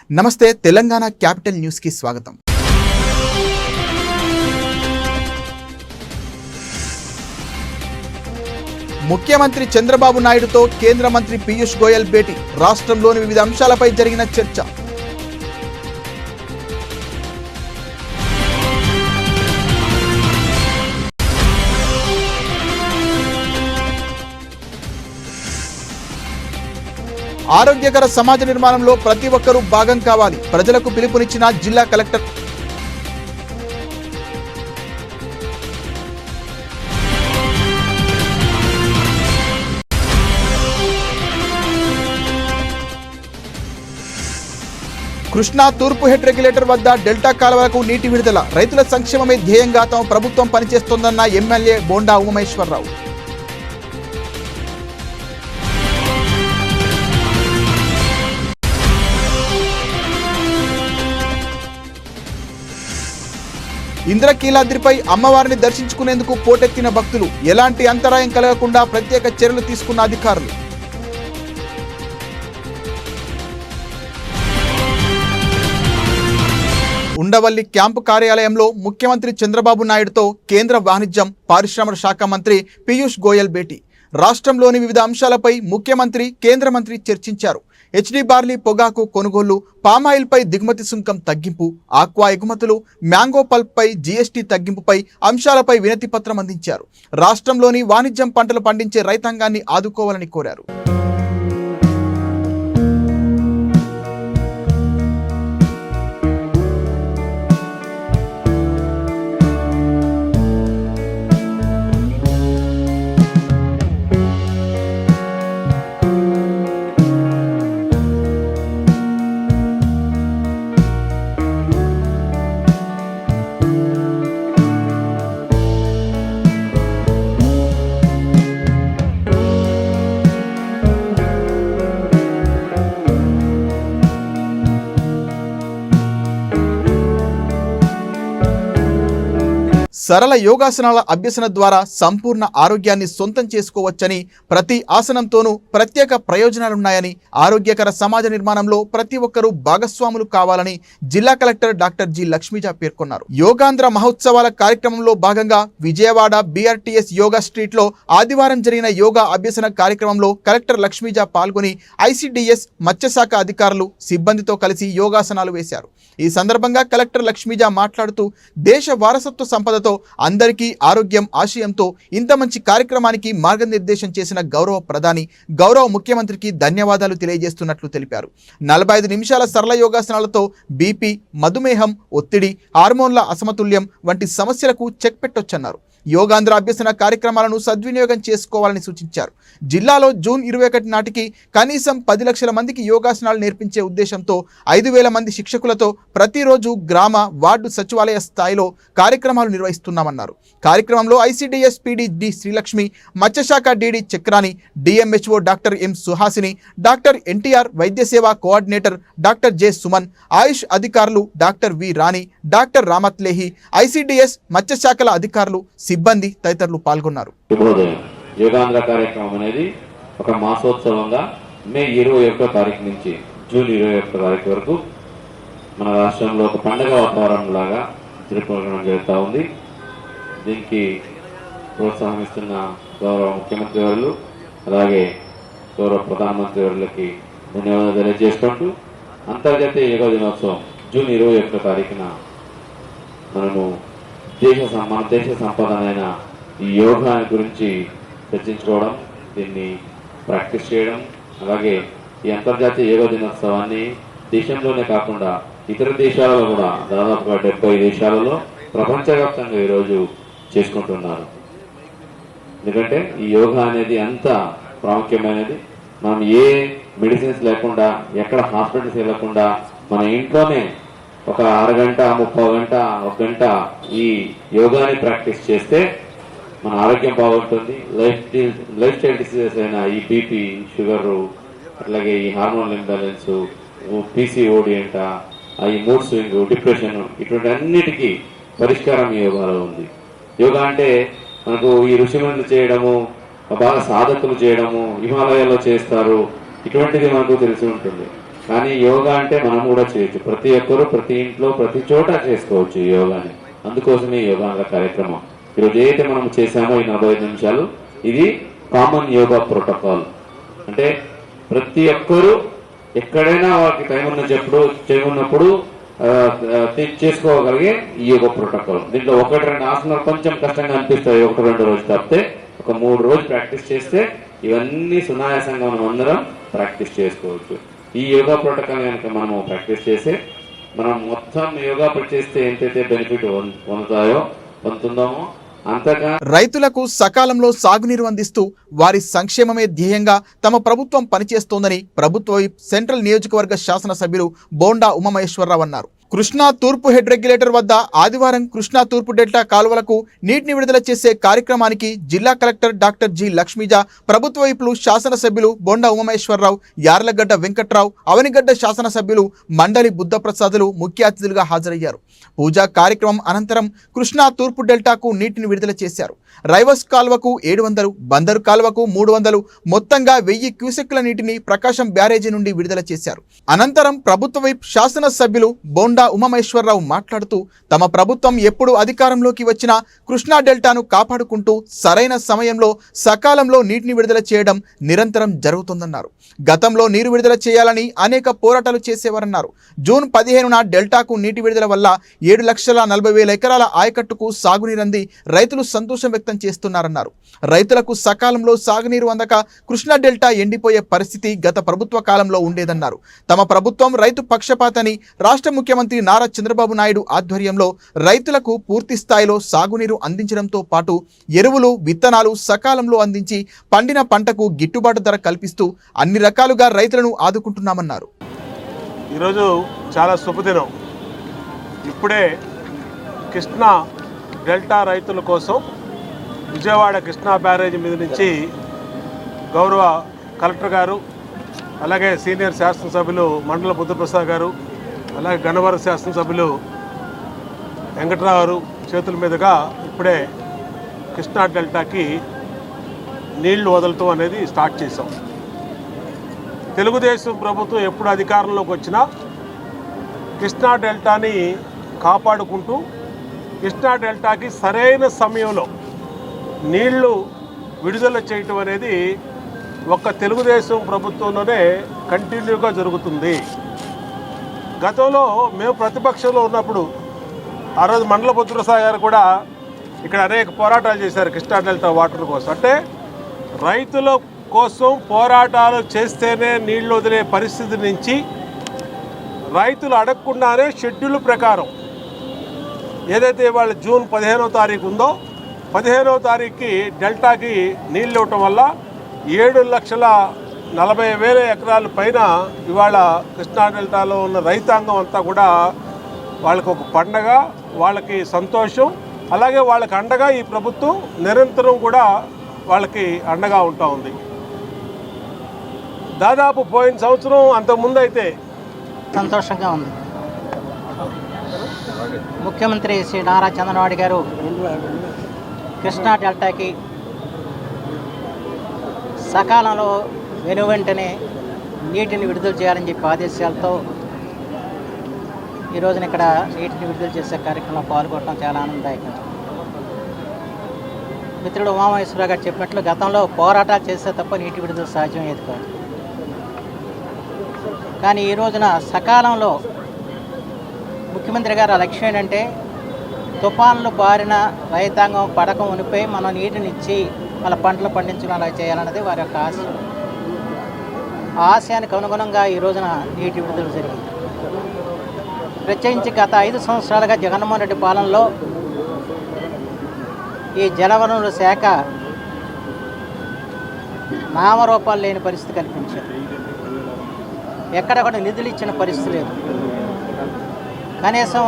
నమస్తే Telangana capital news కి స్వాగతం. ముఖ్యమంత్రి చంద్రబాబు నాయుడుతో కేంద్ర మంత్రి పీయూష్ గోయల్ భేటీ. రాష్ట్రంలోని వివిధ అంశాలపై జరిగిన చర్చ. ఆరోగ్యకర సమాజ నిర్మాణంలో ప్రతి ఒక్కరూ భాగం కావాలి. ప్రజలకు పిలుపునిచ్చిన జిల్లా కలెక్టర్. కృష్ణా తూర్పు హెడ్ రెగ్యులేటర్ వద్ద డెల్టా కాలువలకు నీటి విడుదల. రైతుల సంక్షేమమే ధ్యేయంగా తమ ప్రభుత్వం పనిచేస్తోందన్న ఎమ్మెల్యే బోండా ఉమామేశ్వరరావు. ఇంద్రకీలాద్రిపై అమ్మవారిని దర్శించుకునేందుకు పోటెత్తిన భక్తులు. ఎలాంటి అంతరాయం కలగకుండా ప్రత్యేక చర్యలు తీసుకున్న అధికారులు. ఉండవల్లి క్యాంపు కార్యాలయంలో ముఖ్యమంత్రి చంద్రబాబు నాయుడుతో కేంద్ర వాణిజ్యం పారిశ్రమల శాఖ మంత్రి పీయూష్ గోయల్ భేటీ. రాష్ట్రంలోని వివిధ అంశాలపై ముఖ్యమంత్రి కేంద్ర మంత్రి చర్చించారు. హెచ్డి బార్లీ పొగాకు కొనుగోలు, పామాయిల్పై దిగుమతి సుంకం తగ్గింపు, ఆక్వా ఎగుమతులు, మ్యాంగో పల్ప్పై జీఎస్టీ తగ్గింపుపై అంశాలపై వినతి పత్రం అందించారు. రాష్ట్రంలోని వాణిజ్యం పంటలు పండించే రైతాంగాన్ని ఆదుకోవాలని కోరారు. సరళ యోగాసనాల అభ్యసన ద్వారా సంపూర్ణ ఆరోగ్యాన్ని సొంతం చేసుకోవచ్చని, ప్రతి ఆసనంతోనూ ప్రత్యేక ప్రయోజనాలున్నాయని, ఆరోగ్యకర సమాజ నిర్మాణంలో ప్రతి ఒక్కరూ భాగస్వాములు కావాలని జిల్లా కలెక్టర్ డాక్టర్ జి లక్ష్మీజ పేర్కొన్నారు. యోగాంధ్ర మహోత్సవాల కార్యక్రమంలో భాగంగా విజయవాడ బీఆర్టీఎస్ యోగా స్ట్రీట్లో ఆదివారం జరిగిన యోగా అభ్యసన కార్యక్రమంలో కలెక్టర్ లక్ష్మీజ పాల్గొని ఐసిడిఎస్ మత్స్యశాఖ అధికారులు సిబ్బందితో కలిసి యోగాసనాలు వేశారు. ఈ సందర్భంగా కలెక్టర్ లక్ష్మీజ మాట్లాడుతూ, దేశ వారసత్వ సంపదతో అందరికీ ఆరోగ్యం ఆశయంతో ఇంత మంచి కార్యక్రమానికి మార్గనిర్దేశం చేసిన గౌరవ ప్రధాని, గౌరవ ముఖ్యమంత్రికి ధన్యవాదాలు తెలియజేస్తున్నట్లు తెలిపారు. 45 నిమిషాల సరళ యోగాసనాలతో బీపీ, మధుమేహం, ఒత్తిడి, హార్మోన్ల అసమతుల్యం వంటి సమస్యలకు చెక్ పెట్టొచ్చన్నారు. యోగాంధ్ర అభ్యసన కార్యక్రమాలను సద్వినియోగం చేసుకోవాలని సూచించారు. జిల్లాలో జూన్ 21 నాటికి కనీసం 10 లక్షల మందికి యోగాసనాలు నేర్పించే ఉద్దేశంతో 5,000 మంది శిక్షకులతో ప్రతిరోజు గ్రామ, వార్డు సచివాలయ స్థాయిలో కార్యక్రమాలు నిర్వహిస్తున్నామన్నారు. కార్యక్రమంలో ఐసిడిఎస్ పీడీ డి శ్రీలక్ష్మి, మత్స్యశాఖ DD Chakrani, DMHO doctor M Suhasini, doctor NTR Vaidya Seva coordinator doctor J Suman, AYUSH అధికారులు doctor V Rani, doctor Ramatlehi, ICDS మత్స్యశాఖల అధికారులు, సిబ్బంది తదితరులు పాల్గొన్నారు. యోగాంధ్ర కార్యక్రమం అనేది ఒక మాసోత్సవంగా మే 21 తారీఖు నుంచి జూన్ 21 తారీఖు వరకు మన రాష్ట్రంలో ఒక పండుగ వాతావరణం లాగా జరుపుకోవడం జరుగుతూ ఉంది. దీనికి ప్రోత్సాహం ఇస్తున్న గౌరవ ముఖ్యమంత్రి వర్యులు, అలాగే గౌరవ ప్రధానమంత్రి వర్యులకి ధన్యవాదాలు తెలియజేసుకుంటూ, అంతర్జాతీయ యోగా దినోత్సవం జూన్ 21 తారీఖున మనము మన దేశ సంపదనైన ఈ యోగా గురించి చర్చించుకోవడం, దీన్ని ప్రాక్టీస్ చేయడం, అలాగే ఈ అంతర్జాతీయ యోగా దినోత్సవాన్ని దేశంలోనే కాకుండా ఇతర దేశాలలో కూడా దాదాపుగా 70 దేశాలలో ప్రపంచవ్యాప్తంగా ఈరోజు చేసుకుంటున్నారు. ఎందుకంటే ఈ యోగా అనేది అంత ప్రాముఖ్యమైనది. మనం ఏ మెడిసిన్స్ లేకుండా, ఎక్కడ హాస్పిటల్స్ వెళ్ళకుండా మన ఇంట్లోనే ఒక అరగంట, 30 గంట, 1 గంట ఈ యోగాని ప్రాక్టీస్ చేస్తే మన ఆరోగ్యం బాగుంటుంది. లైఫ్ స్టైల్ డిసీజెస్ అయిన ఈ బీపీ, షుగరు, అట్లాగే ఈ హార్మోనల్ ఇంబ్యాలెన్స్, పీసీఓడి అంట, ఈ మూడ్ స్వింగ్, డిప్రెషన్, ఇటువంటి అన్నిటికీ పరిష్కారం ఈ యోగాలో ఉంది. యోగా అంటే మనకు ఈ ఋషిమునులు చేయడము, బాగా సాధకులు చేయడము, హిమాలయాల్లో చేస్తారు, ఇటువంటిది మనకు తెలిసి ఉంటుంది. కానీ యోగా అంటే మనం కూడా చేయొచ్చు. ప్రతి ఒక్కరూ ప్రతి ఇంట్లో ప్రతి చోట చేసుకోవచ్చు ఈ యోగాని. అందుకోసమే యోగాంగ కార్యక్రమం ఈరోజు ఏదైతే మనం చేశామో ఈ 45 నిమిషాలు, ఇది కామన్ యోగా ప్రోటోకాల్. అంటే ప్రతి ఒక్కరూ ఎక్కడైనా వారికి టైం ఉన్నప్పుడు చేసుకోగలిగే ఈ యోగా ప్రోటోకాల్. దీంట్లో 1-2 ఆసనాలు కొంచెం కష్టంగా అనిపిస్తాయి 1-2 రోజులు తప్పితే, ఒక 3 రోజులు ప్రాక్టీస్ చేస్తే ఇవన్నీ సునాయాసంగా మనం అందరం ప్రాక్టీస్ చేసుకోవచ్చు. ఈ యోగా ప్రోటోకాల్ కనుక మనము ప్రాక్టీస్ చేస్తే మనం మొత్తం యోగా చేస్తే ఎంతైతే బెనిఫిట్ పొందుతుందామో అంతగా. రైతులకు సకాలంలో సాగునీరు అందిస్తూ వారి సంక్షేమమే ధ్యేయంగా తమ ప్రభుత్వం పనిచేస్తోందని ప్రభుత్వ సెంట్రల్ నియోజకవర్గ శాసనసభ్యులు బోండా ఉమామహేశ్వరరావు అన్నారు. కృష్ణా తూర్పు హెడ్ రెగ్యులేటర్ వద్ద ఆదివారం కృష్ణా తూర్పు డెల్టా కాలువలకు నీటిని విడుదల చేసే కార్యక్రమానికి జిల్లా కలెక్టర్ డాక్టర్ జి లక్ష్మీజ, ప్రభుత్వ వైపులు శాసనసభ్యులు బోండా ఉమామహేశ్వరరావు, యార్లగడ్డ వెంకట్రావు, అవనిగడ్డ శాసనసభ్యులు మండలి బుద్ధప్రసాదులు ముఖ్య అతిథులుగా హాజరయ్యారు. పూజా కార్యక్రమం అనంతరం కృష్ణా తూర్పు డెల్టాకు నీటిని విడుదల చేశారు. రైవస్ కాలువకు 700, బందరు కాలువకు 300, మొత్తంగా 1000 క్యూసెక్ల నీటిని ప్రకాశం బ్యారేజీ నుండి విడుదల చేశారు. అనంతరం ప్రభుత్వ వైపు శాసనసభ్యులు బోండా ఉమామహేశ్వరరావు మాట్లాడుతూ తమ ప్రభుత్వం ఎప్పుడు అధికారంలోకి వచ్చినా కృష్ణా డెల్టాను కాపాడుకుంటూ సరైన సమయంలో సకాలంలో నీటిని విడుదల చేయడం నిరంతరం జరుగుతుందన్నారు. గతంలో నీరు విడుదల చేయాలని అనేక పోరాటాలు చేసేవారన్నారు. జూన్ 15న డెల్టాకు నీటి విడుదల వల్ల 7,40,000 ఎకరాల ఆయకట్టుకు సాగునీరంది రైతులు సంతోషం వ్యక్తం చేస్తున్నారన్నారు. రైతులకు సకాలంలో సాగునీరు అందక కృష్ణా డెల్టా ఎండిపోయే పరిస్థితి గత ప్రభుత్వ కాలంలో ఉండేదన్నారు. తమ ప్రభుత్వం రైతు పక్షపాతని రాష్ట్ర ముఖ్యమంత్రి నారా చంద్రబాబు నాయుడు ఆధ్వర్యంలో రైతులకు పూర్తి స్థాయిలో సాగునీరు అందించడంతో పాటు ఎరువులు, విత్తనాలు సకాలంలో అందించి పండిన పంటకు గిట్టుబాటు ధర కల్పిస్తూ అన్ని రకాలుగా రైతులను ఆదుకుంటున్నామన్నారు. ఈరోజు చాలా శుభదినం. ఇప్పుడే కృష్ణా డెల్టా రైతుల కోసం విజయవాడ కృష్ణా బ్యారేజీ మీద నుంచి గౌరవ కలెక్టర్ గారు, అలాగే సీనియర్ శాసనసభ్యులు మండల బుద్ధప్రసాద్ గారు, అలాగే గన్నవరం శాసనసభ్యులు వెంకట్రావు గారు చేతుల మీదుగా ఇప్పుడే కృష్ణా డెల్టాకి నీళ్లు వదలటం అనేది స్టార్ట్ చేశాం. తెలుగుదేశం ప్రభుత్వం ఎప్పుడు అధికారంలోకి వచ్చినా కృష్ణా డెల్టాని కాపాడుకుంటూ కృష్ణా డెల్టాకి సరైన సమయంలో నీళ్లు విడుదల చేయటం అనేది ఒక్క తెలుగుదేశం ప్రభుత్వంలోనే కంటిన్యూగా జరుగుతుంది. గతంలో మేము ప్రతిపక్షంలో ఉన్నప్పుడు ఆ రోజు మండల బుద్ధప్రసాద్ గారు కూడా ఇక్కడ అనేక పోరాటాలు చేశారు కృష్ణా డెల్టా వాటర్ కోసం. అంటే రైతుల కోసం పోరాటాలు చేస్తేనే నీళ్లు వదిలే పరిస్థితి నుంచి రైతులు అడగకుండానే షెడ్యూల్ ప్రకారం ఏదైతే ఇవాళ జూన్ 15వ తారీఖు ఉందో 15వ తారీఖుకి డెల్టాకి నీళ్ళు ఇవ్వటం వల్ల 7,40,000 ఎకరాల పైన ఇవాళ కృష్ణా డెల్టాలో ఉన్న రైతాంగం అంతా కూడా వాళ్ళకి ఒక పండగ, వాళ్ళకి సంతోషం, అలాగే వాళ్ళకి అండగా ఈ ప్రభుత్వం నిరంతరం కూడా వాళ్ళకి అండగా ఉంటా ఉంది. దాదాపు పోయిన సంవత్సరం అంతకుముందు అయితే సంతోషంగా ఉంది. ముఖ్యమంత్రి శ్రీ నారా చంద్రబాబు గారు కృష్ణా డెల్టాకి సకాలంలో వెనువెంటనే నీటిని విడుదల చేయాలని చెప్పి ఆదేశాలతో ఈ రోజున ఇక్కడ నీటిని విడుదల చేసే కార్యక్రమంలో పాల్గొనడం చాలా ఆనందదాయకం. మిత్రుడు ఉమామహేశ్వరరావు గారు చెప్పినట్లు గతంలో పోరాటాలు చేస్తే తప్ప నీటి విడుదల సాధ్యమయ్యేది కాదు. కానీ ఈ రోజున సకాలంలో ముఖ్యమంత్రి గారి లక్ష్యం ఏంటంటే తుఫాన్లు బారిన రైతాంగం పడక ఉనిపై మనం నీటిని ఇచ్చి వాళ్ళ పంటలు పండించడం అలా చేయాలన్నది వారి యొక్క ఆశ. ఆ ఆశయానికి అనుగుణంగా ఈ రోజున నీటి విడుదల జరిగింది. ప్రత్యేకించి గత 5 సంవత్సరాలుగా జగన్మోహన్ రెడ్డి పాలనలో ఈ జలవనరుల శాఖ నామరూపాలు లేని పరిస్థితి కల్పించారు. ఎక్కడ కూడా నిధులు ఇచ్చిన పరిస్థితి లేదు. కనీసం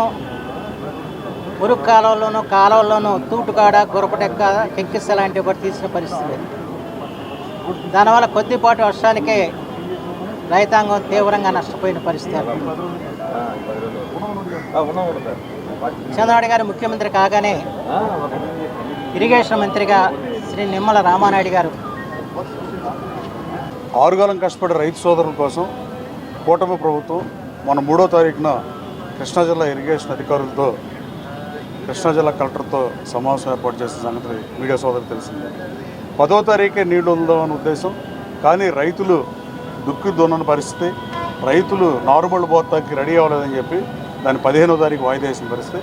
మురుగు కాలువల్లోనూ కాలువల్లోనూ తూటుకాడ, గురపటెక్క, కెక్కిస్స లాంటివి కూడా తీసిన పరిస్థితి లేదు. దానివల్ల కొద్దిపాటి వర్షానికే రైతాంగం తీవ్రంగా నష్టపోయిన పరిస్థితి. చంద్రబాబు గారు ముఖ్యమంత్రి కాగానే ఇరిగేషన్ మంత్రిగా శ్రీ నిమ్మల రామానాయుడు గారు ఆరుగాలం కష్టపడే రైతు సోదరుల కోసం కూటమి ప్రభుత్వం మన 3వ తారీఖున కృష్ణా జిల్లా ఇరిగేషన్ అధికారులతో కృష్ణా జిల్లా కలెక్టర్తో సమావేశం ఏర్పాటు చేసిన సంగతి మీడియా సోదరులకు తెలిసిందే. 10వ తారీఖే నీళ్లు ఉందామని ఉద్దేశం, కానీ రైతులు దుక్కి దున్నని పరిస్థితి, రైతులు నారుమళ్ళు పోతాకి రెడీ అవ్వలేదని చెప్పి దాన్ని 15వ తారీఖు వాయిదా వేసిన పరిస్థితి.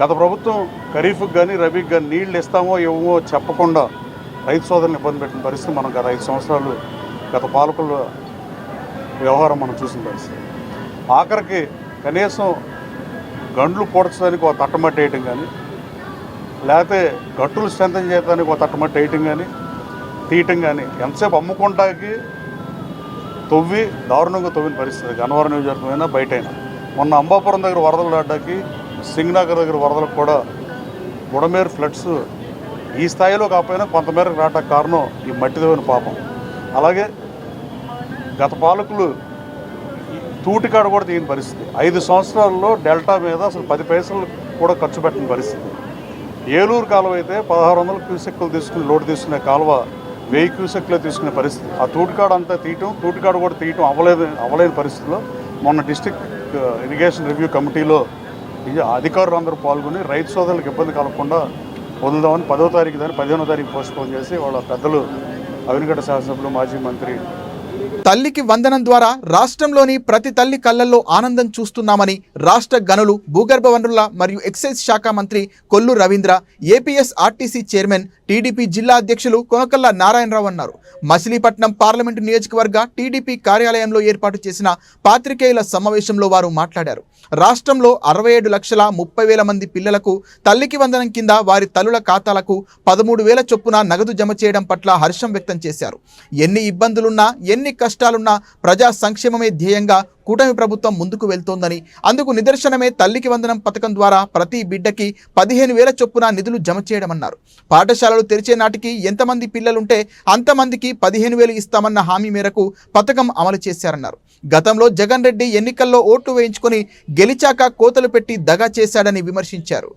గత ప్రభుత్వం ఖరీఫ్కి కానీ రబీకి కానీ నీళ్లు ఇస్తామో ఇవ్వమో చెప్పకుండా రైతు సోదరులను ఇబ్బంది పెట్టిన పరిస్థితి మనం గత 5 సంవత్సరాలు గత పాలకుల వ్యవహారం మనం చూసిన పరిస్థితి. ఆఖరికి కనీసం గండ్లు పూడ్చడానికి ఒక తట్టమట్టి వేయటం కానీ, లేకపోతే గట్టులు స్ట్రెంథన్ చేయడానికి ఒక తట్టమట్టి వేయటం కానీ తీయటం కానీ ఎంతసేపు అమ్ముకుంటాకి తవ్వి దారుణంగా తవ్విన పరిస్థితి గన్నవరం నియోజకవర్గమైనా బయటైనా. మొన్న అంబాపురం దగ్గర వరదలు రావడానికి, సింగనగర్ దగ్గర వరదలకు కూడా బుడమేరు ఫ్లడ్స్ ఈ స్థాయిలో కాకపోయినా కొంతమేరకు రావడానికి కారణం ఈ మట్టి తవ్విన పాపం. అలాగే గత పాలకులు తూటికాడ కూడా తీయని పరిస్థితి. 5 సంవత్సరాల్లో డెల్టా మీద అసలు 10 పైసలు కూడా ఖర్చు పెట్టిన పరిస్థితి. ఏలూరు కాలువ అయితే 1600 క్యూసెక్లు తీసుకుని లోటు తీసుకునే కాలువ 1000 క్యూసెక్లే తీసుకునే పరిస్థితి. ఆ తూటికాడ అంతా తూటికాడ కూడా తీయటం అవ్వలేని పరిస్థితిలో మొన్న డిస్ట్రిక్ట్ ఇరిగేషన్ రివ్యూ కమిటీలో అధికారులు అందరూ పాల్గొని రైతు సోదరులకు ఇబ్బంది కలగకుండా వదులుదామని 10వ తారీఖు దాన్ని 15వ తారీఖు పోస్ట్పోన్ చేసి వాళ్ళ పెద్దలు అవినిగడ్డ శాసనసభ్యులు మాజీ మంత్రి తల్లికి వందనం ద్వారా రాష్ట్రంలోని ప్రతి తల్లి కళ్ళల్లో ఆనందం చూస్తున్నామని రాష్ట్ర గనులు, భూగర్భ వనరుల మరియు ఎక్సైజ్ శాఖ మంత్రి Kollu Ravindra, APS RTC chairman, TDP జిల్లా అధ్యక్షులు కొనకళ్ళ నారాయణరావు అన్నారు. మచిలీపట్నం పార్లమెంటు నియోజకవర్గ టీడీపీ కార్యాలయంలో ఏర్పాటు చేసిన పాత్రికేయుల సమావేశంలో వారు మాట్లాడారు. రాష్ట్రంలో 67,30,000 మంది పిల్లలకు తల్లికి వందనం కింద వారి తల్లుల ఖాతాలకు 13,000 చొప్పున నగదు జమ చేయడం పట్ల హర్షం వ్యక్తం చేశారు. ఎన్ని ఇబ్బందులున్నా, ఎన్ని కష్టాలున్నా ప్రజా సంక్షేమమే ధ్యేయంగా కూటమి ప్రభుత్వం ముందుకు వెళ్తోందని, అందుకు నిదర్శనమే తల్లికి వందనం పథకం ద్వారా ప్రతి బిడ్డకి 15,000 చొప్పున నిధులు జమ చేయడమన్నారు. పాఠశాలలు తెరిచే నాటికి ఎంతమంది పిల్లలుంటే అంతమందికి 15,000 ఇస్తామన్న హామీ మేరకు పథకం అమలు చేశారన్నారు. గతంలో జగన్ రెడ్డి ఎన్నికల్లో ఓట్లు వేయించుకొని గెలిచాక కోతలు పెట్టి దగా చేశాడని విమర్శించారు.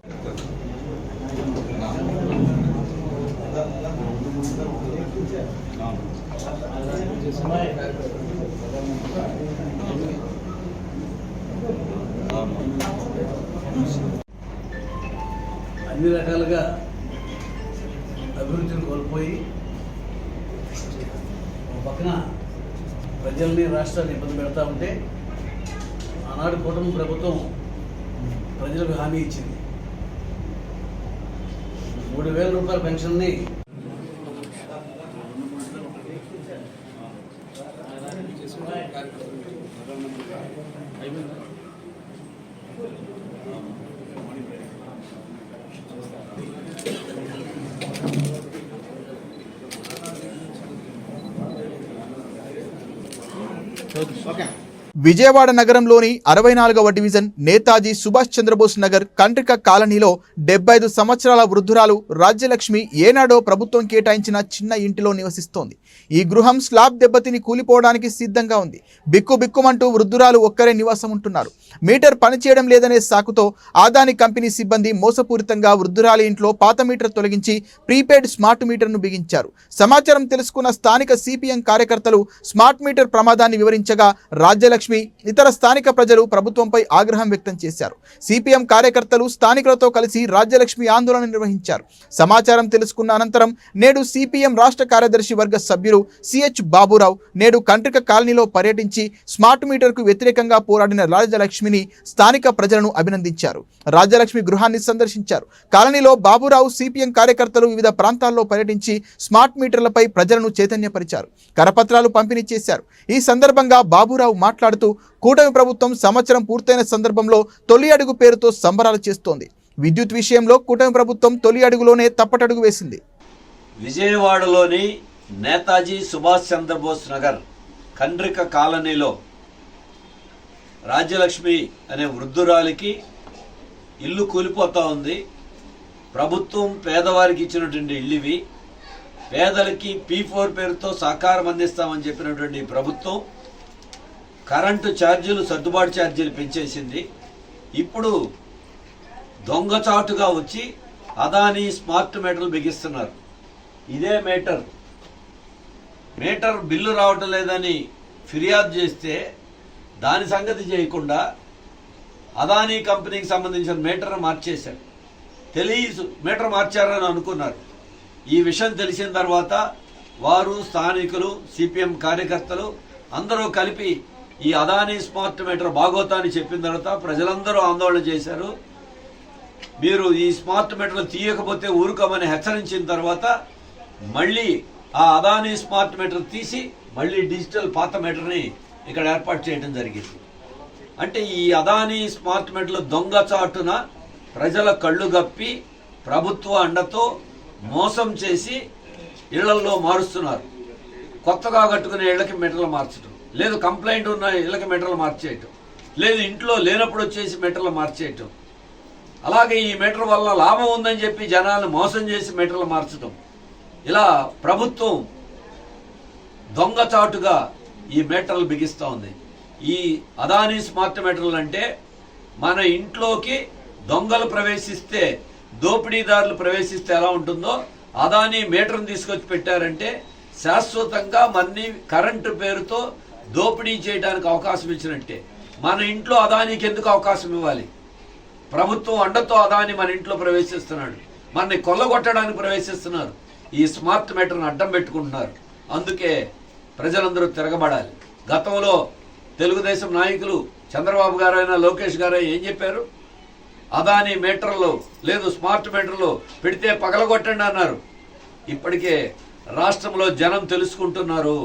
అన్ని రకాలుగా అభివృద్ధిని కోల్పోయి ఒక పక్కన ప్రజల్ని, రాష్ట్రాన్ని ఇబ్బంది పెడతా ఉంటే ఆనాడు కూటమి ప్రభుత్వం ప్రజలకు హామీ ఇచ్చింది. 3,000 రూపాయల పెన్షన్ని విజయవాడ నగరంలోని 64వ డివిజన్ నేతాజీ సుభాష్ చంద్రబోస్ నగర్ కంట్రిక కాలనీలో 75 సంవత్సరాల వృద్ధురాలు రాజ్యలక్ష్మి ఏనాడో ప్రభుత్వం కేటాయించిన చిన్న ఇంటిలో నివసిస్తోంది. ఈ గృహం స్లాబ్ దెబ్బతిని కూలిపోవడానికి సిద్ధంగా ఉంది. బిక్కుబిక్కుమంటూ వృద్ధురాలు ఒక్కరే నివాసం ఉంటున్నారు. మీటర్ పనిచేయడం లేదనే సాకుతో ఆదాని కంపెనీ సిబ్బంది మోసపూరితంగా వృద్ధురాలి ఇంట్లో పాత మీటర్ తొలగించి ప్రీపెయిడ్ స్మార్ట్ మీటర్ను బిగించారు. సమాచారం తెలుసుకున్న స్థానిక సిపిఎం కార్యకర్తలు స్మార్ట్ మీటర్ ప్రమాదాన్ని వివరించగా రాజ్యలక్ష్మి, ఇతర స్థానిక ప్రజలు ప్రభుత్వంపై ఆగ్రహం వ్యక్తం చేశారు. సిపిఎం కార్యకర్తలు స్థానికులతో కలిసి రాజ్యలక్ష్మి ఆందోళన నిర్వహించారు. సమాచారం తెలుసుకున్న అనంతరం నేడు సిపిఎం రాష్ట్ర కార్యదర్శి వర్గ సభ్యులు సిహెచ్ బాబురావు నేడు కంట్రిక కాలనీలో పర్యటించి స్మార్ట్ మీటర్కు వ్యతిరేకంగా పోరాడిన రాజ్యలక్ష్మిని, స్థానిక ప్రజలను అభినందించారు. రాజ్యలక్ష్మి గృహాన్ని సందర్శించారు. కాలనీలో బాబురావు, సిపిఎం కార్యకర్తలు వివిధ ప్రాంతాల్లో పర్యటించి స్మార్ట్ మీటర్లపై ప్రజలను చైతన్యపరిచారు. కరపత్రాలు పంపిణీ చేశారు. ఈ సందర్భంగా బాబురావు మాట్లాడుతూ కూటమి ప్రభుత్వం సంవత్సరం పూర్తయిన సందర్భంలో తొలి అడుగు పేరుతో సంబరాలు చేస్తోంది. విద్యుత్ విషయంలో కూటమి ప్రభుత్వం తొలి అడుగులోనే తప్పటడుగు వేసింది. విజయవాడలోని నేతాజీ సుభాష్ చంద్రబోస్ నగర్ కండ్రిక కాలనీలో రాజ్యలక్ష్మి అనే వృద్ధురాలికి ఇల్లు కూలిపోతూ ఉంది. ప్రభుత్వం పేదవారికి ఇచ్చినటువంటి ఇల్లువి, పేదలకి P4 పేరుతో సహకారం అందిస్తామని చెప్పినటువంటి ప్రభుత్వం కరెంటు ఛార్జీలు, సర్దుబాటు ఛార్జీలు పెంచేసింది. ఇప్పుడు దొంగచాటుగా వచ్చి అదానీ స్మార్ట్ మీటర్లు బిగిస్తున్నారు. ఇదే మీటర్ బిల్లు రావటం లేదని ఫిర్యాదు చేస్తే దాని సంగతి చేయకుండా అదానీ కంపెనీకి సంబంధించిన మీటర్ను మార్చేశారు. మీటర్ మార్చారని అనుకున్నారు. ఈ విషయం తెలిసిన తర్వాత వారు, స్థానికులు, సిపిఎం కార్యకర్తలు అందరూ కలిపి ఈ అదానీ స్మార్ట్ మీటర్ బాగోతాన్ని చెప్పిన తర్వాత ప్రజలందరూ ఆందోళన చేశారు. మీరు ఈ స్మార్ట్ మీటర్లు తీయకపోతే ఊరుకోమని హెచ్చరించిన తర్వాత మళ్ళీ ఆ అదానీ స్మార్ట్ మీటర్ తీసి మళ్ళీ డిజిటల్ పాత మీటర్ని ఇక్కడ ఏర్పాటు చేయడం జరిగింది. అంటే ఈ అదానీ స్మార్ట్ మీటర్లు దొంగచాటున ప్రజల కళ్ళు గప్పి ప్రభుత్వ అండతో మోసం చేసి ఇళ్లల్లో మారుస్తున్నారు. కొత్తగా కట్టుకునే ఇళ్లకి మీటర్లు మార్చడం లేదు, కంప్లైంట్ ఉన్న ఇళ్లకి మీటర్లు మార్చేయటం లేదు, ఇంట్లో లేనప్పుడు వచ్చేసి మీటర్లు మార్చేయటం. అలాగే ఈ మీటర్ వల్ల లాభం ఉందని చెప్పి జనాలను మోసం చేసి మీటర్లు మార్చడం. ఇలా ప్రభుత్వం దొంగచాటుగా ఈ మీటర్లు బిగిస్తూ ఉంది. ఈ అదానీ స్మార్ట్ మీటర్లు అంటే మన ఇంట్లోకి దొంగలు ప్రవేశిస్తే, దోపిడీదారులు ప్రవేశిస్తే ఎలా ఉంటుందో అదానీ మీటర్ని తీసుకొచ్చి పెట్టారంటే శాశ్వతంగా మన్ని కరెంటు పేరుతో దోపిడీ చేయడానికి అవకాశం ఇచ్చినట్టే. మన ఇంట్లో అదానీకి ఎందుకు అవకాశం ఇవ్వాలి? ప్రభుత్వం అండతో అదానీ మన ఇంట్లో ప్రవేశిస్తున్నాడు, మనని కొల్లగొట్టడానికి ప్రవేశిస్తున్నారు. ఈ స్మార్ట్ మీటర్ను అడ్డం పెట్టుకుంటున్నారు. అందుకే ప్రజలందరూ తిరగబడాలి. గతంలో తెలుగుదేశం నాయకులు చంద్రబాబు గారైనా లోకేష్ గారైనా ఏం చెప్పారు? అదానీ మీటర్లు లేదు, స్మార్ట్ మీటర్లు పెడితే పగలగొట్టండి అన్నారు. ఇప్పటికే రాష్ట్రంలో జనం తెలుసుకుంటున్నారు.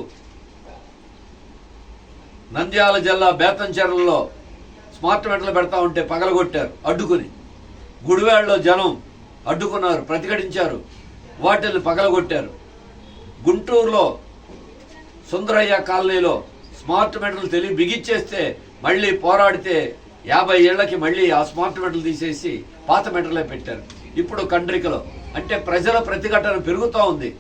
నంద్యాల జిల్లా బేతంచెర్లలో స్మార్ట్ మీటర్లు పెడతా ఉంటే పగలగొట్టారు అడ్డుకుని. గుడివాడలో జనం అడ్డుకున్నారు, ప్రతిఘటించారు, వాటిని పగలగొట్టారు. గుంటూరులో సుందరయ్య కాలనీలో స్మార్ట్ మీటర్లు బిగిచ్చేస్తే మళ్ళీ పోరాడితే 50 ఏళ్లకి మళ్ళీ ఆ స్మార్ట్ మీటర్లు తీసేసి పాత మీటర్లే పెట్టారు. ఇప్పుడు కండ్రికలో అంటే ప్రజల ప్రతిఘటన పెరుగుతూ ఉంది.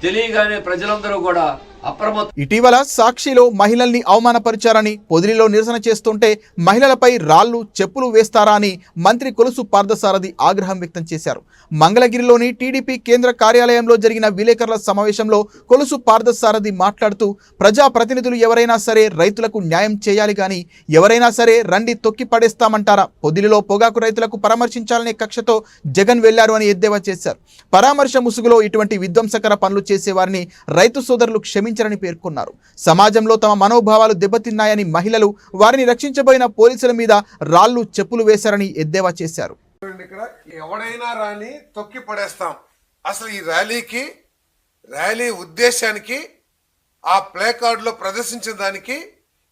తెలియగానే ప్రజలందరూ కూడా అప్రమత్తం. ఇటీవల సాక్షిలో మహిళల్ని అవమానపరిచారని పొదిలిలో నిరసన చేస్తుంటే మహిళలపై రాళ్లు, చెప్పులు వేస్తారా అని మంత్రి కొలుసు పార్థసారథి ఆగ్రహం వ్యక్తం చేశారు. మంగళగిరిలోని టీడీపీ కేంద్ర కార్యాలయంలో జరిగిన విలేకరుల సమావేశంలో కొలుసు పార్థసారథి మాట్లాడుతూ ప్రజాప్రతినిధులు ఎవరైనా సరే రైతులకు న్యాయం చేయాలి గాని ఎవరైనా సరే రండి తొక్కి పడేస్తామంటారా? పొదిలిలో పొగాకు రైతులకు పరామర్శించాలనే కక్షతో జగన్ వెళ్లారు అని ఎద్దేవా చేశారు. పరామర్శ ముసుగులో ఇటువంటి విధ్వంసకర పనులు చేసేవారిని రైతు సోదరులు క్షమించరని పేర్కొన్నారు. సమాజంలో తమ మనోభావాలు దెబ్బతిన్నాయని మహిళలు వారిని రక్షించబోయిన పోలీసుల మీద రాళ్లు, చెప్పులు వేశారని ఎద్దేవా చేశారు. ఇక్కడ ఎవడైనా రాని తొక్కి పడేస్తాం. అసలు ఈ ర్యాలీ ఉద్దేశానికి ఆ ప్లే కార్డులో ప్రదర్శించిన దానికి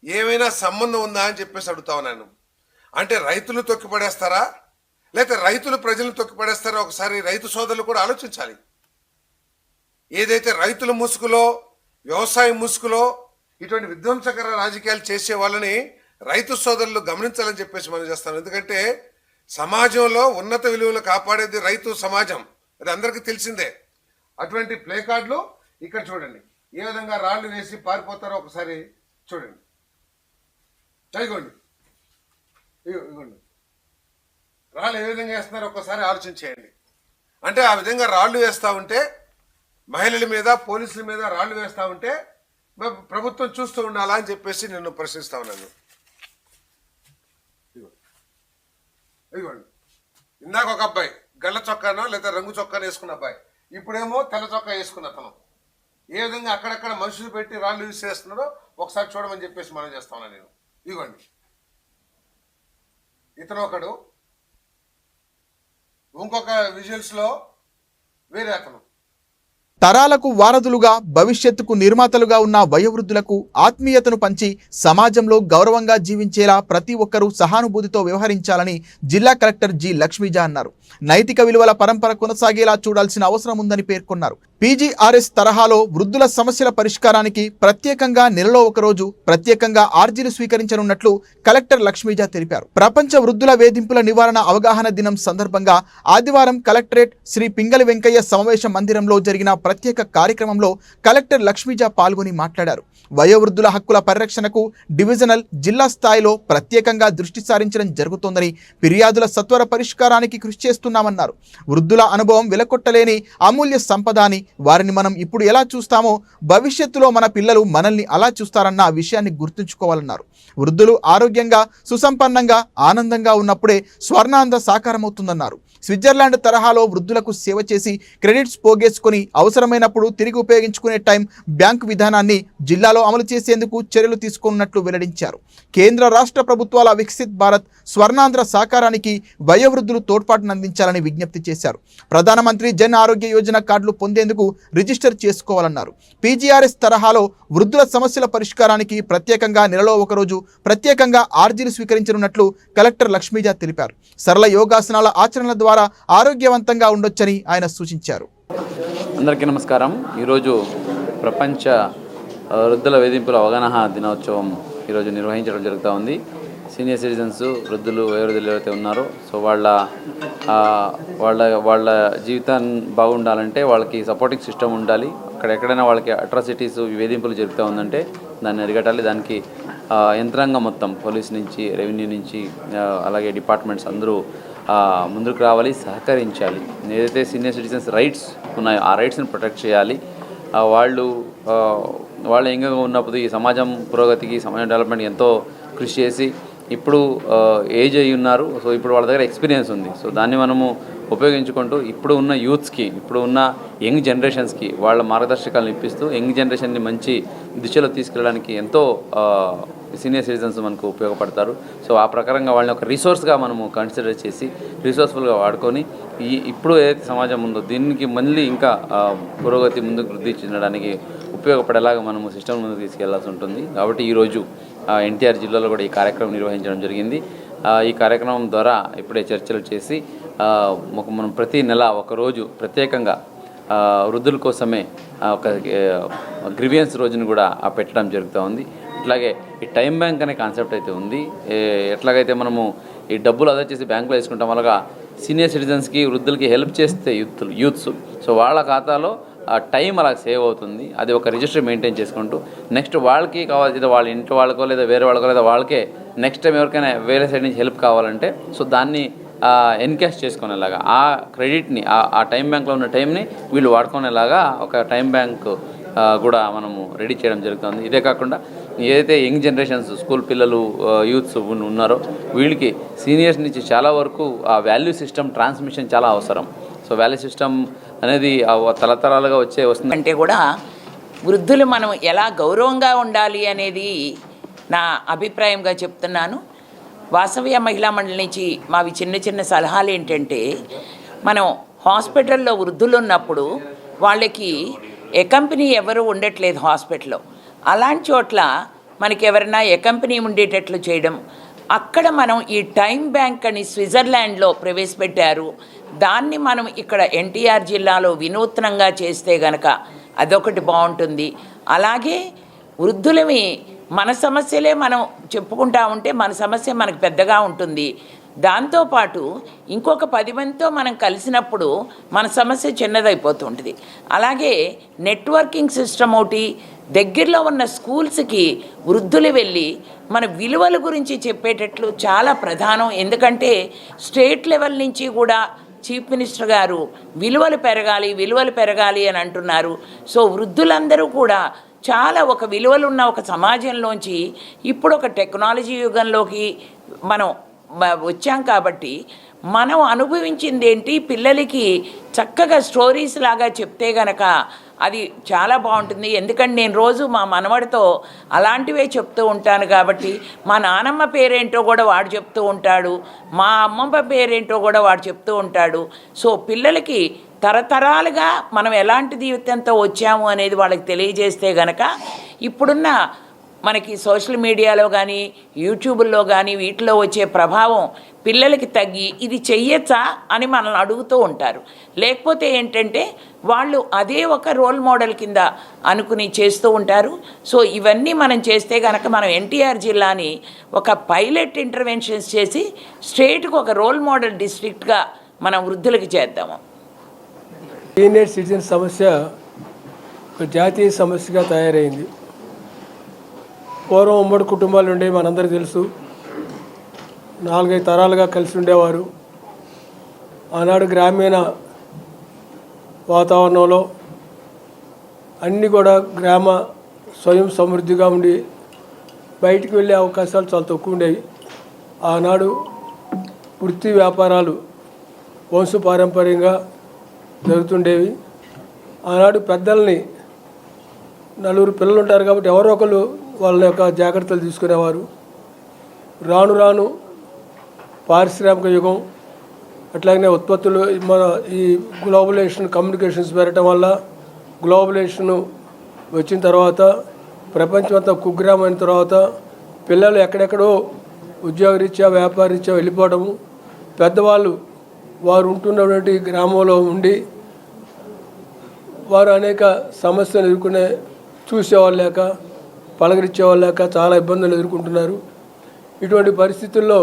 ఏమైనా సంబంధం ఉందా అని చెప్పేసి అడుగుతా ఉన్నాను. అంటే రైతులు తొక్కి పడేస్తారా, లేకపోతే రైతులు ప్రజలను తొక్కి పడేస్తారా? ఒకసారి రైతు సోదరులు కూడా ఆలోచించాలి. ఏదైతే రైతుల ముసుగులో, వ్యవసాయ ముసుగులో ఇటువంటి విధ్వంసకర రాజకీయాలు చేసే వాళ్ళని రైతు సోదరులు గమనించాలని చెప్పేసి మనం చేస్తాం. ఎందుకంటే సమాజంలో ఉన్నత విలువలు కాపాడేది రైతు సమాజం, అది అందరికీ తెలిసిందే. అటువంటి ప్లే కార్డులు ఇక్కడ చూడండి, ఏ విధంగా రాళ్లు వేసి పారిపోతారో ఒకసారి చూడండి. ఇగోండి రాళ్ళు ఏ విధంగా వేస్తున్నారో ఒక్కసారి ఆలోచించేయండి. అంటే ఆ విధంగా రాళ్లు వేస్తూ ఉంటే, మహిళల మీద, పోలీసుల మీద రాళ్లు వేస్తూ ఉంటే ప్రభుత్వం చూస్తూ ఉండాలా అని చెప్పేసి నేను ప్రశ్నిస్తా ఉన్నాను. ఇదిగోండి, ఇందాక ఒక అబ్బాయి గళ్ళ చొక్కానో లేదా రంగు చొక్కానో వేసుకున్న అబ్బాయి, ఇప్పుడేమో తెల్ల చొక్కా వేసుకున్న అతను ఏ విధంగా అక్కడక్కడ మనుషులు పెట్టి రాళ్ళు యూజ్ చేస్తున్నారో ఒకసారి చూడమని చెప్పేసి మనం చేస్తా ఉన్నాను నేను. ఇదిగోండి, ఇతను ఒకడు, ఇంకొక విజువల్స్లో వేరే అతను. తరాలకు వారధులుగా, భవిష్యత్తుకు నిర్మాతలుగా ఉన్న వయోవృద్ధులకు ఆత్మీయతను పంచి సమాజంలో గౌరవంగా జీవించేలా ప్రతి ఒక్కరూ సహానుభూతితో వ్యవహరించాలని జిల్లా కలెక్టర్ జి లక్ష్మీజ అన్నారు. నైతిక విలువల పరంపర కొనసాగేలా చూడాల్సిన అవసరం ఉందని పేర్కొన్నారు. పీజీఆర్ఎస్ తరహాలో వృద్ధుల సమస్యల పరిష్కారానికి ప్రత్యేకంగా నెలలో ఒకరోజు ప్రత్యేకంగా ఆర్జీలు స్వీకరించనున్నట్లు కలెక్టర్ లక్ష్మీజ తెలిపారు. ప్రపంచ వృద్ధుల వేధింపుల నివారణ అవగాహన దినం సందర్భంగా ఆదివారం కలెక్టరేట్ శ్రీ పింగళి వెంకయ్య సమావేశ మందిరంలో జరిగిన ప్రత్యేక కార్యక్రమంలో కలెక్టర్ లక్ష్మీజ పాల్గొని మాట్లాడారు. వయోవృద్ధుల హక్కుల పరిరక్షణకు డివిజనల్, జిల్లా స్థాయిలో ప్రత్యేకంగా దృష్టి సారించడం జరుగుతోందని, ఫిర్యాదుల సత్వర పరిష్కారానికి కృషి చేస్తున్నామన్నారు. వృద్ధుల అనుభవం వెలకొట్టలేని అమూల్య సంపద అని వారిని మనం ఇప్పుడు ఎలా చూస్తామో భవిష్యత్తులో మన పిల్లలు మనల్ని అలా చూస్తారన్న విషయాన్ని గుర్తుంచుకోవాలన్నారు. వృద్ధులు ఆరోగ్యంగా, సుసంపన్నంగా, ఆనందంగా ఉన్నప్పుడే స్వర్ణాంధ్ర సాకారమవుతుందన్నారు. స్విట్జర్లాండ్ తరహాలో వృద్ధులకు సేవ చేసి క్రెడిట్స్ పోగేసుకుని అవసరమైనప్పుడు తిరిగి ఉపయోగించుకునే టైం బ్యాంకు విధానాన్ని జిల్లాలో అమలు చేసేందుకు చర్యలు తీసుకున్నట్లు వెల్లడించారు. కేంద్ర రాష్ట్ర ప్రభుత్వాల వికసిత్ భారత్ స్వర్ణాంధ్ర సాకారానికి వయోవృద్ధులు తోడ్పాటును అందించాలని విజ్ఞప్తి చేశారు. ప్రధానమంత్రి జన్ ఆరోగ్య యోజన కార్డులు పొందేందుకు రిజిస్టర్ చేసుకోవాలన్నారు. పీజీఆర్ఎస్ తరహాలో వృద్ధుల సమస్యల పరిష్కారానికి ప్రత్యేకంగా నెలలో ఒకరోజు ప్రత్యేకంగా ఆర్జీలు స్వీకరించనున్నట్లు కలెక్టర్ లక్ష్మీజా తెలిపారు. సరళ యోగాసనాల ఆచరణల ద్వారా ఆరోగ్యవంతంగా ఉండొచ్చని ఆయన సూచించారు. అందరికీ నమస్కారం. ఈరోజు ప్రపంచ వృద్ధుల వేధింపుల అవగాహన దినోత్సవం ఈరోజు నిర్వహించడం జరుగుతూ ఉంది. సీనియర్ సిటిజన్స్, వృద్ధులు, వయోవృద్ధులు ఎవరైతే ఉన్నారో సో వాళ్ళ జీవితం బాగుండాలంటే వాళ్ళకి సపోర్టింగ్ సిస్టమ్ ఉండాలి. ఎక్కడైనా వాళ్ళకి అట్రాసిటీస్, వేధింపులు జరుగుతూ ఉందంటే దాన్ని అరికట్టాలి. దానికి యంత్రాంగం మొత్తం పోలీస్ నుంచి, రెవెన్యూ నుంచి, అలాగే డిపార్ట్మెంట్స్ అందరూ ముందుకు రావాలి, సహకరించాలి. ఏదైతే సీనియర్ సిటిజన్స్ రైట్స్ ఉన్నాయో ఆ రైట్స్ని ప్రొటెక్ట్ చేయాలి. వాళ్ళు యంగ్గా ఉన్నప్పుడు ఈ సమాజం పురోగతికి, సమాజం డెవలప్మెంట్కి ఎంతో కృషి చేసి ఇప్పుడు ఏజ్ అయ్యి ఉన్నారు. సో ఇప్పుడు వాళ్ళ దగ్గర ఎక్స్పీరియన్స్ ఉంది. సో దాన్ని మనము ఉపయోగించుకుంటూ ఇప్పుడు ఉన్న యూత్స్కి, ఇప్పుడు ఉన్న యంగ్ జనరేషన్స్కి వాళ్ళ మార్గదర్శకాలను ఇప్పిస్తూ యంగ్ జనరేషన్ని మంచి దిశలో తీసుకెళ్ళడానికి ఎంతో సీనియర్ సిటిజన్స్ మనకు ఉపయోగపడతారు. సో ఆ ప్రకారంగా వాళ్ళని ఒక రిసోర్స్గా మనము కన్సిడర్ చేసి రిసోర్స్ఫుల్గా వాడుకొని ఇప్పుడు ఏదైతే సమాజం ఉందో దీనికి మళ్ళీ ఇంకా పురోగతి ముందుకు వృద్ధి చెందడానికి ఉపయోగపడేలాగా మనము సిస్టమ్ ముందుకు తీసుకెళ్లాల్సి ఉంటుంది. కాబట్టి ఈరోజు ఎన్టీఆర్ జిల్లాలో కూడా ఈ కార్యక్రమం నిర్వహించడం జరిగింది. ఈ కార్యక్రమం ద్వారా ఇప్పుడే చర్చలు చేసి మనం ప్రతి నెల ఒకరోజు ప్రత్యేకంగా వృద్ధుల కోసమే ఒక గ్రీవియన్స్ రోజును కూడా పెట్టడం జరుగుతూ ఉంది. అట్లాగే ఈ టైం బ్యాంక్ అనే కాన్సెప్ట్ అయితే ఉంది. ఎట్లాగైతే మనము ఈ డబ్బులు అదా చేసి బ్యాంకులో వేసుకుంటాం, అలాగా సీనియర్ సిటిజన్స్కి, వృద్ధులకి హెల్ప్ చేస్తే యూత్స్ సో వాళ్ళ ఖాతాలో టైం అలా సేవ్ అవుతుంది. అది ఒక రిజిస్టర్ మెయింటైన్ చేసుకుంటూ నెక్స్ట్ వాళ్ళకి కావాల్సి వాళ్ళ ఇంటి వాళ్ళకో లేదా వేరే వాళ్ళకో లేదా వాళ్ళకే నెక్స్ట్ టైం ఎవరికైనా వేరే సైడ్ నుంచి హెల్ప్ కావాలంటే సో దాన్ని ఎన్కాష్ చేసుకునేలాగా ఆ క్రెడిట్ని, ఆ టైం బ్యాంక్లో ఉన్న టైంని వీళ్ళు వాడుకునేలాగా ఒక టైం బ్యాంక్ కూడా మనము రెడీ చేయడం జరుగుతుంది. ఇదే కాకుండా ఏదైతే యంగ్ జనరేషన్స్, స్కూల్ పిల్లలు, యూత్స్ ఉన్నారో వీళ్ళకి సీనియర్స్ నుంచి చాలా వరకు ఆ వాల్యూ సిస్టమ్ ట్రాన్స్మిషన్ చాలా అవసరం. సో వాల్యూ సిస్టమ్ అనేది తరతరాలుగా వస్తుంది. అంటే కూడా వృద్ధులు మనం ఎలా గౌరవంగా ఉండాలి అనేది నా అభిప్రాయంగా చెప్తున్నాను. వాసవ్య మహిళా మండలి నుంచి మావి చిన్న చిన్న సలహాలు ఏంటంటే, మనం హాస్పిటల్లో వృద్ధులు ఉన్నప్పుడు వాళ్ళకి కంపెనీ ఎవరు ఉండట్లేదు హాస్పిటల్లో. అలాంటి చోట్ల మనకి ఎవరైనా కంపెనీ ఉండేటట్లు చేయడం. అక్కడ మనం ఈ టైం బ్యాంక్ అని స్విట్జర్లాండ్లో ప్రవేశపెట్టారు. దాన్ని మనం ఇక్కడ ఎన్టీఆర్ జిల్లాలో వినూత్నంగా చేస్తే గనక అదొకటి బాగుంటుంది. అలాగే వృద్ధులవి మన సమస్యలే మనం చెప్పుకుంటా ఉంటే మన సమస్య మనకు పెద్దగా ఉంటుంది. దాంతోపాటు ఇంకొక 10 మందితో మనం కలిసినప్పుడు మన సమస్య చిన్నదైపోతుంటుంది. అలాగే నెట్వర్కింగ్ సిస్టమ్ ఒకటి, దగ్గరలో ఉన్న స్కూల్స్కి వృద్ధులు వెళ్ళి మన విలువల గురించి చెప్పేటట్లు చాలా ప్రధానం. ఎందుకంటే స్టేట్ లెవెల్ నుంచి కూడా చీఫ్ మినిస్టర్ గారు విలువలు పెరగాలి అని అంటున్నారు. సో వృద్ధులందరూ కూడా చాలా ఒక విలువలున్న ఒక సమాజంలోంచి ఇప్పుడు ఒక టెక్నాలజీ యుగంలోకి మనం వచ్చాం. కాబట్టి మనం అనుభవించింది ఏంటి పిల్లలకి చక్కగా స్టోరీస్ లాగా చెప్తే గనక అది చాలా బాగుంటుంది. ఎందుకంటే నేను రోజు మా మనవడితో అలాంటివే చెప్తూ ఉంటాను. కాబట్టి మా నానమ్మ పేరేంటో కూడా వాడు చెప్తూ ఉంటాడు, మా అమ్మమ్మ పేరేంటో కూడా వాడు చెప్తూ ఉంటాడు. సో పిల్లలకి తరతరాలుగా మనం ఎలాంటి జీవితంతో వచ్చాము అనేది వాళ్ళకి తెలియజేస్తే గనక ఇప్పుడున్న మనకి సోషల్ మీడియాలో కానీ యూట్యూబ్లో కానీ వీటిలో వచ్చే ప్రభావం పిల్లలకి తగ్గి ఇది చెయ్యొచ్చా అని మనల్ని అడుగుతూ ఉంటారు. లేకపోతే ఏంటంటే వాళ్ళు అదే ఒక రోల్ మోడల్ కింద అనుకుని చేస్తూ ఉంటారు. సో ఇవన్నీ మనం చేస్తే కనుక మనం ఎన్టీఆర్ జిల్లాని ఒక పైలట్ ఇంటర్వెన్షన్స్ చేసి స్టేట్కి ఒక రోల్ మోడల్ డిస్ట్రిక్ట్గా మనం వృద్ధులకి చేద్దాము. సీనియర్ సిటిజన్ సమస్య ఒక జాతీయ సమస్యగా తయారైంది. పూర్వం ఉమ్మడి కుటుంబాలు ఉండేవి, మనందరికీ తెలుసు. 4-5 తరాలుగా కలిసి ఉండేవారు. ఆనాడు గ్రామీణ వాతావరణంలో అన్నీ కూడా గ్రామ స్వయం సమృద్ధిగా ఉండి బయటికి వెళ్ళే అవకాశాలు చాలా తక్కువ ఉండేవి. ఆనాడు వృత్తి వ్యాపారాలు వంశపారంపర్యంగా జరుగుతుండేవి. ఆనాడు పెద్దల్ని నలుగురు పిల్లలు ఉంటారు కాబట్టి ఎవరో ఒకరు వాళ్ళ యొక్క జాగ్రత్తలు తీసుకునేవారు. రాను రాను పారిశ్రామిక యుగం అట్లాగనే ఉత్పత్తులు మన ఈ గ్లోబలైజేషన్ కమ్యూనికేషన్స్ పెరగటం వల్ల గ్లోబలైజేషన్ వచ్చిన తర్వాత ప్రపంచమంతా కుగ్రామైన తర్వాత పిల్లలు ఎక్కడెక్కడో ఉద్యోగరీత్యా వ్యాపారరీత్యా వెళ్ళిపోవడము, పెద్దవాళ్ళు వారు ఉంటున్నటువంటి గ్రామంలో ఉండి వారు అనేక సమస్యలు ఎదుర్కొనే చూసేవాళ్ళు లేక పలకరించేవాళ్ళు లేక చాలా ఇబ్బందులు ఎదుర్కొంటున్నారు. ఇటువంటి పరిస్థితుల్లో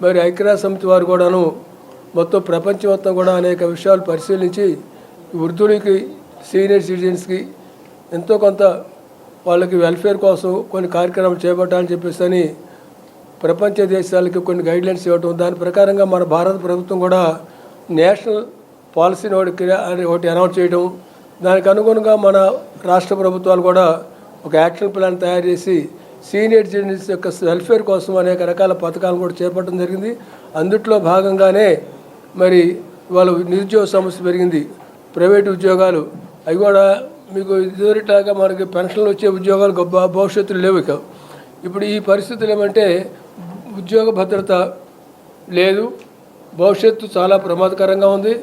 మరి ఐక్యరాజ్య సమితి వారు కూడాను మొత్తం ప్రపంచం మొత్తం కూడా అనేక విషయాలు పరిశీలించి వృద్ధులకి సీనియర్ సిటిజన్స్కి ఎంతో కొంత వాళ్ళకి వెల్ఫేర్ కోసం కొన్ని కార్యక్రమాలు చేపట్టాలని చెప్పేసి అని ప్రపంచ దేశాలకి కొన్ని గైడ్లైన్స్ ఇవ్వటం, దాని ప్రకారంగా మన భారత ప్రభుత్వం కూడా నేషనల్ పాలసీని ఒకటి అనౌన్స్ చేయడం, దానికి అనుగుణంగా మన రాష్ట్ర ప్రభుత్వాలు కూడా ఒక యాక్షన్ ప్లాన్ తయారు చేసి సీనియర్ సిటిజన్స్ యొక్క వెల్ఫేర్ కోసం అనేక రకాల పథకాలను కూడా చేపట్టడం జరిగింది. అందుట్లో భాగంగానే మరి వాళ్ళ నిరుద్యోగ సమస్య పెరిగింది. ప్రైవేటు ఉద్యోగాలు అవి కూడా మీకు ఇదివరట్లాగా మనకి పెన్షన్లు వచ్చే ఉద్యోగాలు భవిష్యత్తులో లేవు. ఇప్పుడు ఈ పరిస్థితులు ఏమంటే ఉద్యోగ భద్రత లేదు, భవిష్యత్తు చాలా ప్రమాదకరంగా ఉంది.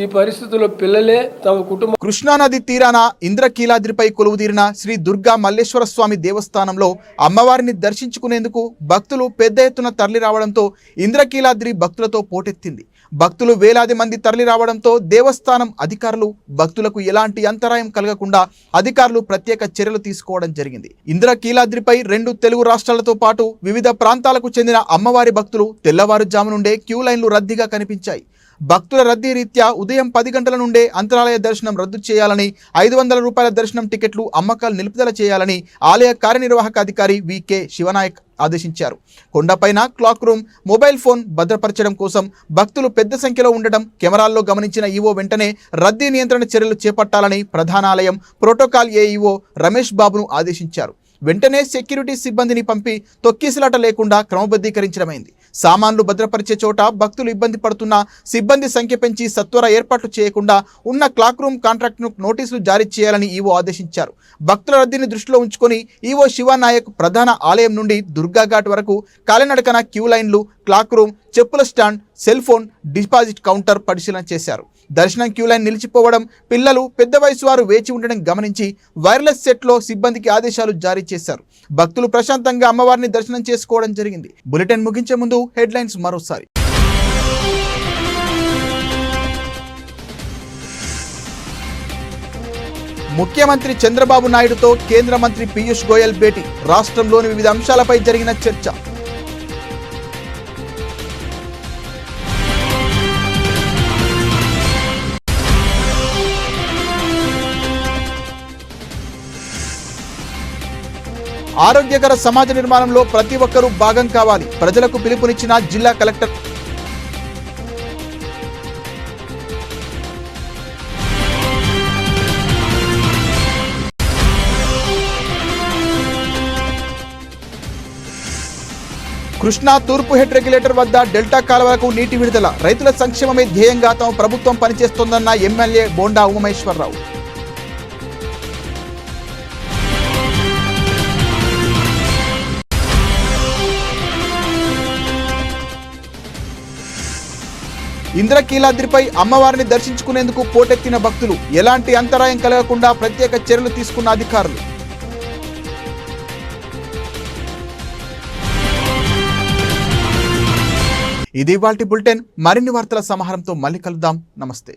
ఈ పరిస్థితుల్లో పిల్లలే తమ కుటుంబం. కృష్ణానది తీరాన ఇంద్రకీలాద్రిపై కొలువుదీరిన శ్రీ దుర్గా మల్లేశ్వర స్వామి దేవస్థానంలో అమ్మవారిని దర్శించుకునేందుకు భక్తులు పెద్ద ఎత్తున తరలి రావడంతో ఇంద్రకీలాద్రి భక్తులతో పోటెత్తింది. భక్తులు వేలాది మంది తరలి రావడంతో దేవస్థానం అధికారులు భక్తులకు ఎలాంటి అంతరాయం కలగకుండా అధికారులు ప్రత్యేక చర్యలు తీసుకోవడం జరిగింది. ఇంద్రకీలాద్రిపై 2 తెలుగు రాష్ట్రాలతో పాటు వివిధ ప్రాంతాలకు చెందిన అమ్మవారి భక్తులు తెల్లవారుజాము నుండే క్యూ లైన్లు రద్దీగా కనిపించాయి. భక్తుల రద్దీ రీత్యా ఉదయం 10 గంటల నుండే అంతరాలయ దర్శనం రద్దు చేయాలని, 500 రూపాయల దర్శనం టికెట్లు అమ్మకాలు నిలుపుదల చేయాలని ఆలయ కార్యనిర్వాహక అధికారి వికే శివనాయక్ ఆదేశించారు. కొండపైన క్లాక్ రూమ్, మొబైల్ ఫోన్ భద్రపరచడం కోసం భక్తులు పెద్ద సంఖ్యలో ఉండడం కెమెరాల్లో గమనించిన ఈవో వెంటనే రద్దీ నియంత్రణ చర్యలు చేపట్టాలని ప్రధానాలయం ప్రోటోకాల్ ఏఈఓ రమేష్ బాబును ఆదేశించారు. వెంటనే సెక్యూరిటీ సిబ్బందిని పంపి తొక్కిసలాట లేకుండా క్రమబద్ధీకరించడమైంది. సామాన్లు భద్రపరిచే చోట భక్తులు ఇబ్బంది పడుతున్న సిబ్బంది సంఖ్య పెంచి సత్వర ఏర్పాట్లు చేయకుండా ఉన్న క్లాక్ రూమ్ కాంట్రాక్ట్ను నోటీసులు జారీ చేయాలని ఈవో ఆదేశించారు. భక్తుల రద్దీని దృష్టిలో ఉంచుకొని ఈవో శివనాయక్ ప్రధాన ఆలయం నుండి దుర్గాఘాట్ వరకు కాలినడకన క్యూ లైన్లు, క్లాక్ రూమ్, చెప్పుల stand, cell phone deposit counter పరిశీలన చేశారు. దర్శనం క్యూ లైన్ నిలిచిపోవడం, పిల్లలు, పెద్ద వయసు వారు వేచి ఉండడం గమనించి వైర్లెస్ సెట్లో సిబ్బందికి ఆదేశాలు జారీ చేశారు. భక్తులు ప్రశాంతంగా అమ్మవారిని దర్శనం చేసుకోవడం జరిగింది. బులెటిన్ ముగించే ముందు హెడ్లైన్స్ మరోసారి. ముఖ్యమంత్రి చంద్రబాబు నాయుడుతో కేంద్ర మంత్రి పీయూష్ గోయల్ భేటీ, రాష్ట్రంలోని వివిధ అంశాలపై జరిగిన చర్చ. ఆరోగ్యకర సమాజ నిర్మాణంలో ప్రతి ఒక్కరూ భాగం కావాలి, ప్రజలకు పిలుపునిచ్చిన జిల్లా కలెక్టర్. కృష్ణా తూర్పు హెడ్ రెగ్యులేటర్ వద్ద డెల్టా కాలువలకు నీటి విడుదల, రైతుల సంక్షేమమే ధ్యేయంగా తమ ప్రభుత్వం పనిచేస్తోందన్న ఎమ్మెల్యే బోండా ఉమేశ్వరరావు. ఇంద్రకీలాద్రిపై అమ్మవారిని దర్శించుకునేందుకు పోటెత్తిన భక్తులు, ఎలాంటి అంతరాయం కలగకుండా ప్రత్యేక చర్యలు తీసుకున్న అధికారులు. ఇది ఇవాల్టి బులెటిన్. మరిన్ని వార్తల సమాహారంతో మళ్ళీ కలుద్దాం. నమస్తే.